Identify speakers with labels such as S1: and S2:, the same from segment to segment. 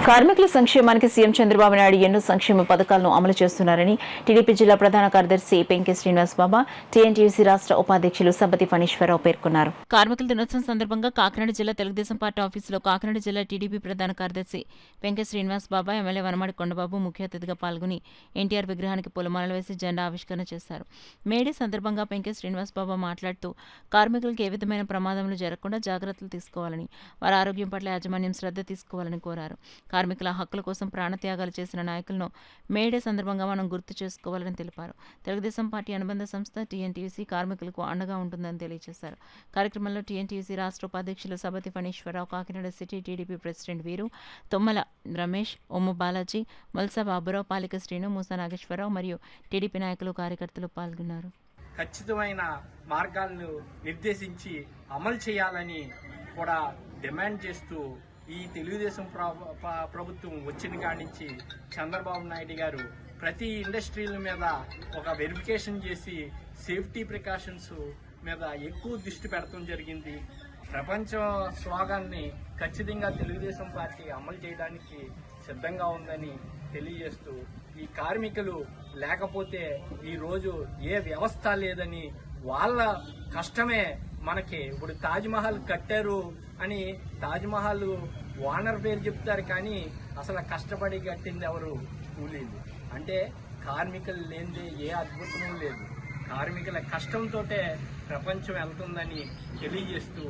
S1: కార్మికుల సంక్షేమానికి సీఎం చంద్రబాబు నాయుడు ఎన్నో సంక్షేమ పథకాలను అమలు చేస్తున్నారని టీడీపీ జిల్లా ప్రధాన కార్యదర్శి పెంకే శ్రీనివాస్ బాబా, టీఎన్టీయూసీ రాష్ట్ర ఉపాధ్యక్షులు సబ్బతి ఫణీశ్వరరావు పేర్కొన్నారు. కార్మికుల దినోత్సవం సందర్భంగా కాకినాడ జిల్లా తెలుగుదేశం పార్టీ ఆఫీసులో కాకినాడ జిల్లా టీడీపీ ప్రధాన కార్యదర్శి పెంకే శ్రీనివాస్ బాబా, ఎమ్మెల్యే వనమాడి కొండబాబు ముఖ్య అతిథిగా పాల్గొని ఎన్టీఆర్ విగ్రహానికి పూలమాలలు వేసి జెండా ఆవిష్కరణ చేశారు. మేడే సందర్భంగా పెంకే శ్రీనివాస్ బాబా మాట్లాడుతూ కార్మికులకు ఏ విధమైన ప్రమాదములు జరగకుండా జాగ్రత్తలు తీసుకోవాలని, వారి ఆరోగ్యం పట్ల యాజమాన్యం శ్రద్ధ తీసుకోవాలని కోరారు. కార్మికుల హక్కుల కోసం ప్రాణత్యాగాలు చేసిన నాయకులను మేడే సందర్భంగా మనం గుర్తు చేసుకోవాలని తెలిపారు. తెలుగుదేశం పార్టీ అనుబంధ సంస్థ టీఎన్టీయూసీ కార్మికులకు అండగా ఉంటుందని తెలియజేశారు. కార్యక్రమంలో టీఎన్టీయూసీ రాష్ట్ర ఉపాధ్యక్షులు Sabbathi Phaneeswara Rao, Kakinada city TDP president Veeru, Tummala Ramesh, ఒమ్ము Balaji, Valsa Baburao, పాలిక Srinu, Musa Nageswararao మరియు టీడీపీ నాయకులు, కార్యకర్తలు పాల్గొన్నారు.
S2: ఖచ్చితమైన మార్గాలను నిర్దేశించి అమలు చేయాలని కూడా డిమాండ్ చేస్తూ ఈ తెలుగుదేశం ప్రభుత్వం వచ్చిన కాడి నుంచి చంద్రబాబు నాయుడు గారు ప్రతి ఇండస్ట్రీల మీద ఒక వెరిఫికేషన్ చేసి సేఫ్టీ ప్రికాషన్స్ మీద ఎక్కువ దృష్టి పెడతాం జరిగింది. ప్రపంచ స్లోగాన్ని ఖచ్చితంగా తెలుగుదేశం పార్టీ అమలు చేయడానికి సిద్ధంగా ఉందని తెలియజేస్తూ, ఈ కార్మికులు లేకపోతే ఈరోజు ఏ వ్యవస్థ లేదని, వాళ్ళ కష్టమే మనకి ఇప్పుడు తాజ్మహల్ కట్టారు అని తాజ్మహల్ ఓనర్ పేరు చెప్తారు, కానీ అసలు కష్టపడి కట్టింది ఎవరు? కూలీలు. అంటే కార్మికులు లేనిదే ఏ అద్భుతమూ లేదు. కార్మికుల కష్టంతో ప్రపంచం వెళ్తుందని తెలియజేస్తూ,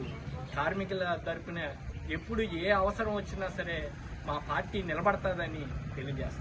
S2: కార్మికుల తరపున ఎప్పుడు ఏ అవసరం వచ్చినా సరే మా పార్టీ నిలబడతాదని తెలియజేస్తాం.